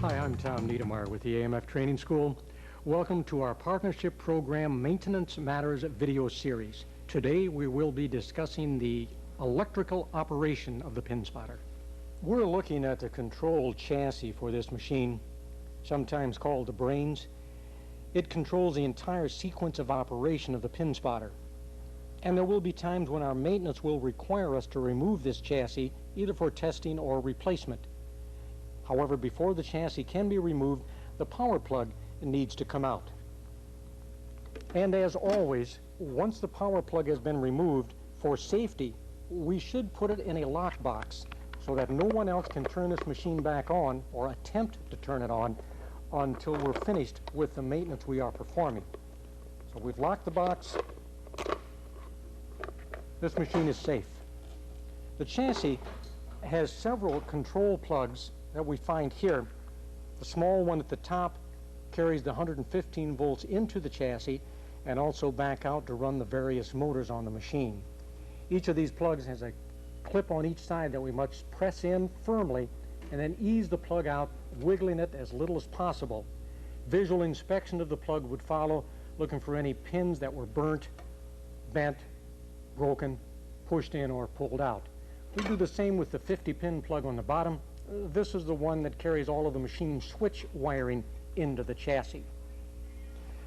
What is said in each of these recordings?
Hi, I'm Tom Niedermeyer with the AMF Training School. Welcome to our partnership program Maintenance Matters video series. Today we will be discussing the electrical operation of the pin spotter. We're looking at the control chassis for this machine, sometimes called the brains. It controls the entire sequence of operation of the pin spotter. And there will be times when our maintenance will require us to remove this chassis, either for testing or replacement. However, before the chassis can be removed, the power plug needs to come out. And as always, once the power plug has been removed, for safety, we should put it in a lock box so that no one else can turn this machine back on or attempt to turn it on until we're finished with the maintenance we are performing. So we've locked the box. This machine is safe. The chassis has several control plugs that we find here. The small one at the top carries the 115 volts into the chassis and also back out to run the various motors on the machine. Each of these plugs has a clip on each side that we must press in firmly and then ease the plug out, wiggling it as little as possible. Visual inspection of the plug would follow, looking for any pins that were burnt, bent, broken, pushed in, or pulled out. We do the same with the 50-pin plug on the bottom. This is the one that carries all of the machine switch wiring into the chassis.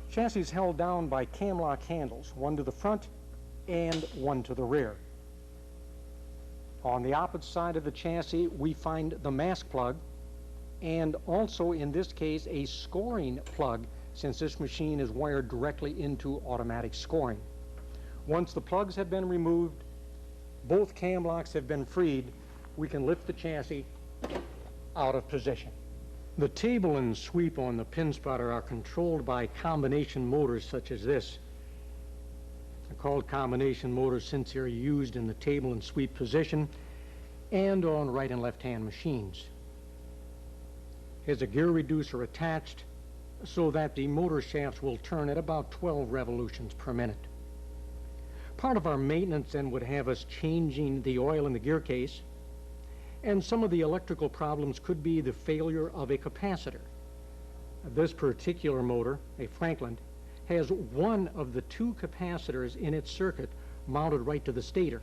Chassis is held down by cam lock handles, one to the front and one to the rear. On the opposite side of the chassis, we find the mask plug, and also in this case a scoring plug, since this machine is wired directly into automatic scoring. Once the plugs have been removed, both cam locks have been freed, we can lift the chassis out of position. The table and sweep on the pin spotter are controlled by combination motors such as this. They're called combination motors since they're used in the table and sweep position and on right and left hand machines. There's a gear reducer attached so that the motor shafts will turn at about 12 revolutions per minute. Part of our maintenance then would have us changing the oil in the gear case, and some of the electrical problems could be the failure of a capacitor. This particular motor, a Franklin, has one of the two capacitors in its circuit mounted right to the stator.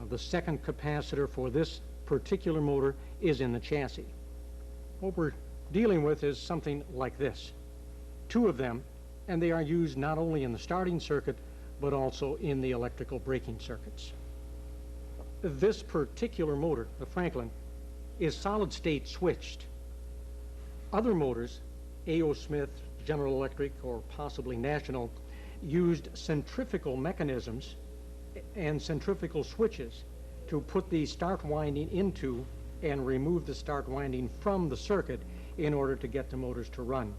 The second capacitor for this particular motor is in the chassis. What we're dealing with is something like this. Two of them, and they are used not only in the starting circuit but also in the electrical braking circuits. This particular motor, the Franklin, is solid state switched. Other motors, A.O. Smith, General Electric, or possibly National, used centrifugal mechanisms and centrifugal switches to put the start winding into and remove the start winding from the circuit in order to get the motors to run.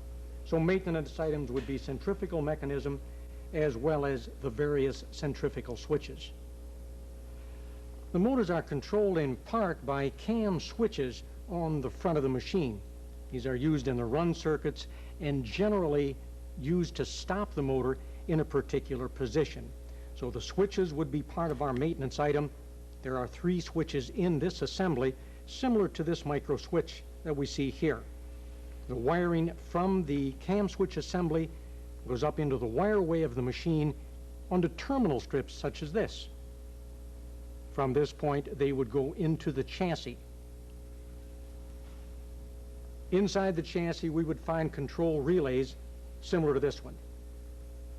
So maintenance items would be centrifugal mechanism as well as the various centrifugal switches. The motors are controlled in part by cam switches on the front of the machine. These are used in the run circuits and generally used to stop the motor in a particular position. So the switches would be part of our maintenance item. There are 3 switches in this assembly, similar to this micro switch that we see here. The wiring from the cam switch assembly goes up into the wireway of the machine onto terminal strips such as this. From this point, they would go into the chassis. Inside the chassis, we would find control relays similar to this one.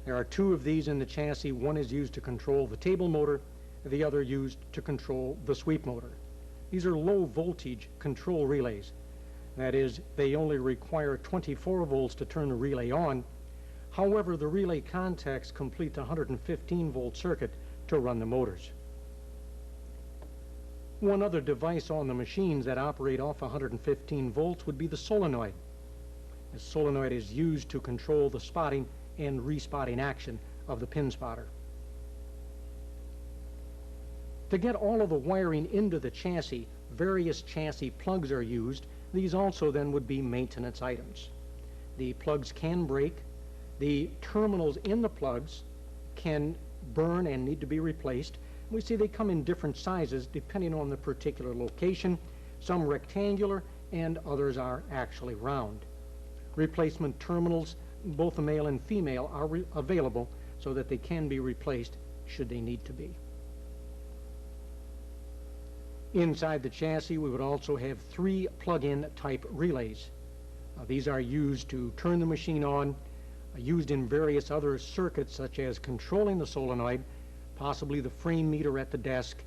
There are 2 of these in the chassis. One is used to control the table motor, the other used to control the sweep motor. These are low voltage control relays. That is, they only require 24 volts to turn the relay on. However, the relay contacts complete the 115 volt circuit to run the motors. One other device on the machines that operate off 115 volts would be the solenoid. The solenoid is used to control the spotting and respotting action of the pin spotter. To get all of the wiring into the chassis, various chassis plugs are used. These also then would be maintenance items. The plugs can break. The terminals in the plugs can burn and need to be replaced. We see they come in different sizes depending on the particular location, some rectangular and others are actually round. Replacement terminals, both the male and female, are available so that they can be replaced should they need to be. Inside the chassis, we would also have 3 plug-in type relays. These are used to turn the machine on, used in various other circuits such as controlling the solenoid, possibly the frame meter at the desk,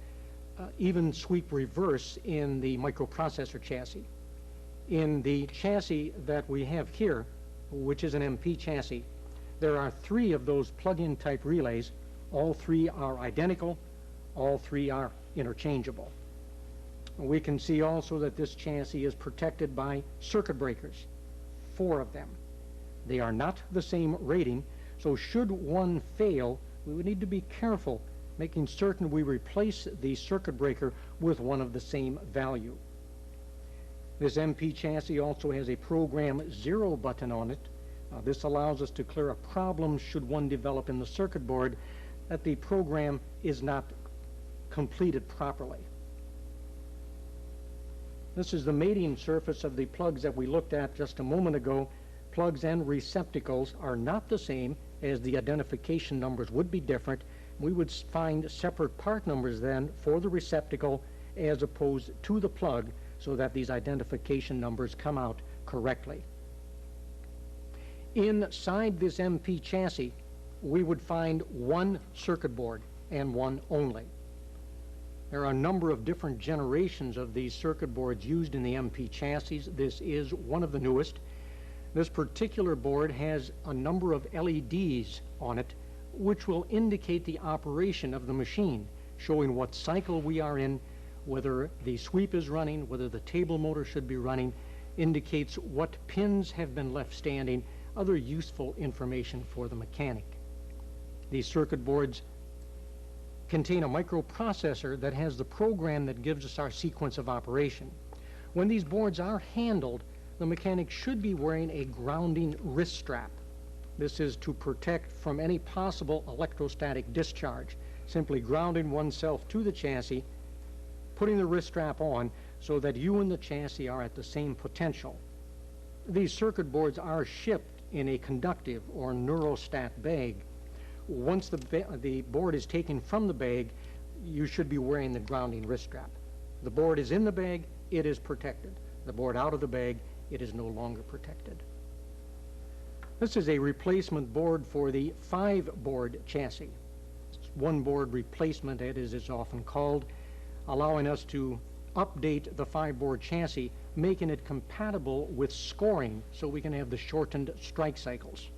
even sweep reverse in the microprocessor chassis. In the chassis that we have here, which is an MP chassis, there are 3 of those plug-in type relays. All 3 are identical, all 3 are interchangeable. We can see also that this chassis is protected by circuit breakers, 4 of them. They are not the same rating, so should one fail, we would need to be careful, making certain we replace the circuit breaker with one of the same value. This MP chassis also has a program 0 button on it. This allows us to clear a problem should one develop in the circuit board that the program is not completed properly. This is the mating surface of the plugs that we looked at just a moment ago. Plugs and receptacles are not the same, as the identification numbers would be different. We would find separate part numbers then for the receptacle as opposed to the plug, so that these identification numbers come out correctly. Inside this MP chassis, we would find 1 circuit board and 1 only. There are a number of different generations of these circuit boards used in the MP chassis. This is one of the newest. This particular board has a number of LEDs on it, which will indicate the operation of the machine, showing what cycle we are in, whether the sweep is running, whether the table motor should be running, indicates what pins have been left standing, other useful information for the mechanic. These circuit boards contain a microprocessor that has the program that gives us our sequence of operation. When these boards are handled, the mechanic should be wearing a grounding wrist strap. This is to protect from any possible electrostatic discharge, simply grounding oneself to the chassis, putting the wrist strap on so that you and the chassis are at the same potential. These circuit boards are shipped in a conductive or neurostat bag. Once the board is taken from the bag, you should be wearing the grounding wrist strap. The board is in the bag, it is protected. The board out of the bag, it is no longer protected. This is a replacement board for the 5-board chassis. It's 1 board replacement, as it's often called, allowing us to update the 5-board chassis, making it compatible with scoring so we can have the shortened strike cycles.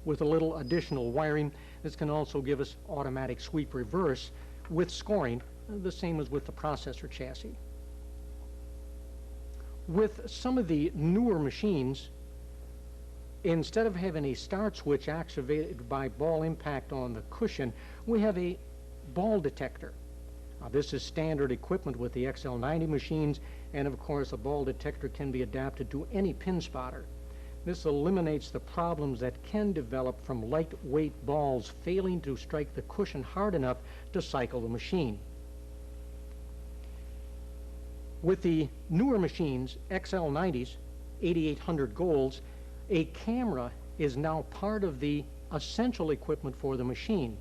With a little additional wiring, this can also give us automatic sweep reverse with scoring, the same as with the processor chassis. With some of the newer machines, instead of having a start switch activated by ball impact on the cushion, we have a ball detector. This is standard equipment with the XL90 machines, and of course a ball detector can be adapted to any pin spotter. This eliminates the problems that can develop from lightweight balls failing to strike the cushion hard enough to cycle the machine. With the newer machines, XL90s, 8800 Golds, a camera is now part of the essential equipment for the machine.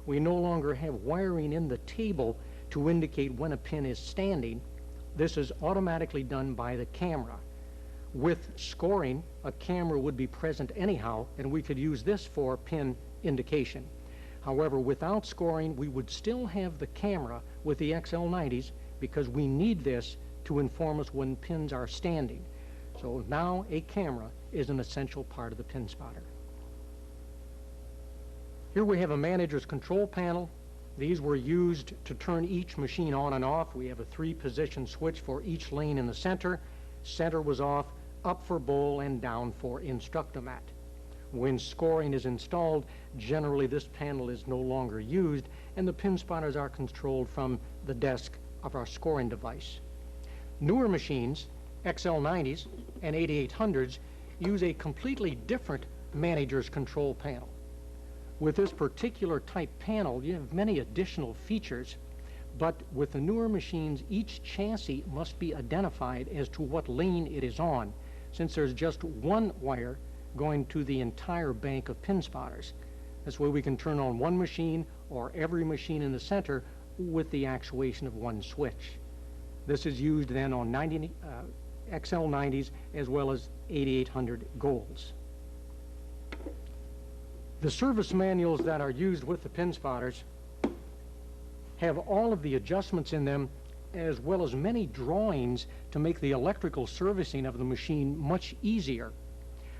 We no longer have wiring in the table to indicate when a pin is standing. This is automatically done by the camera. With scoring, a camera would be present anyhow, and we could use this for pin indication. However, without scoring, we would still have the camera with the XL90s because we need this to inform us when pins are standing. So now a camera is an essential part of the pin spotter. Here we have a manager's control panel. These were used to turn each machine on and off. We have a 3-position switch for each lane in the center. Center was off, up for bowl, and down for Instructomat. When scoring is installed, generally this panel is no longer used, and the pin spotters are controlled from the desk of our scoring device. Newer machines, XL90s and 8800s, use a completely different manager's control panel. With this particular type panel, you have many additional features. But with the newer machines, each chassis must be identified as to what lane it is on, since there's just one wire going to the entire bank of pin spotters. This way we can turn on one machine or every machine in the center with the actuation of one switch. This is used then on XL90s as well as 8800 Golds. The service manuals that are used with the pin spotters have all of the adjustments in them, as well as many drawings to make the electrical servicing of the machine much easier.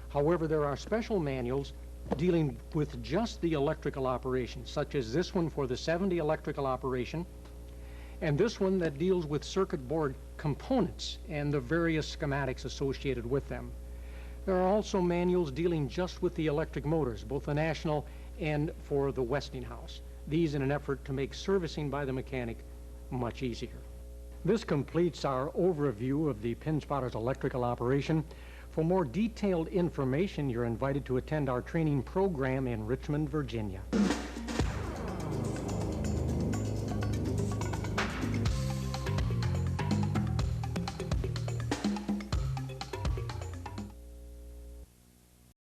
However, there are special manuals dealing with just the electrical operation, such as this one for the 70 electrical operation, and this one that deals with circuit board components and the various schematics associated with them. There are also manuals dealing just with the electric motors, both the National and for the Westinghouse. These in an effort to make servicing by the mechanic much easier. This completes our overview of the pin spotter's electrical operation. For more detailed information, you're invited to attend our training program in Richmond, Virginia.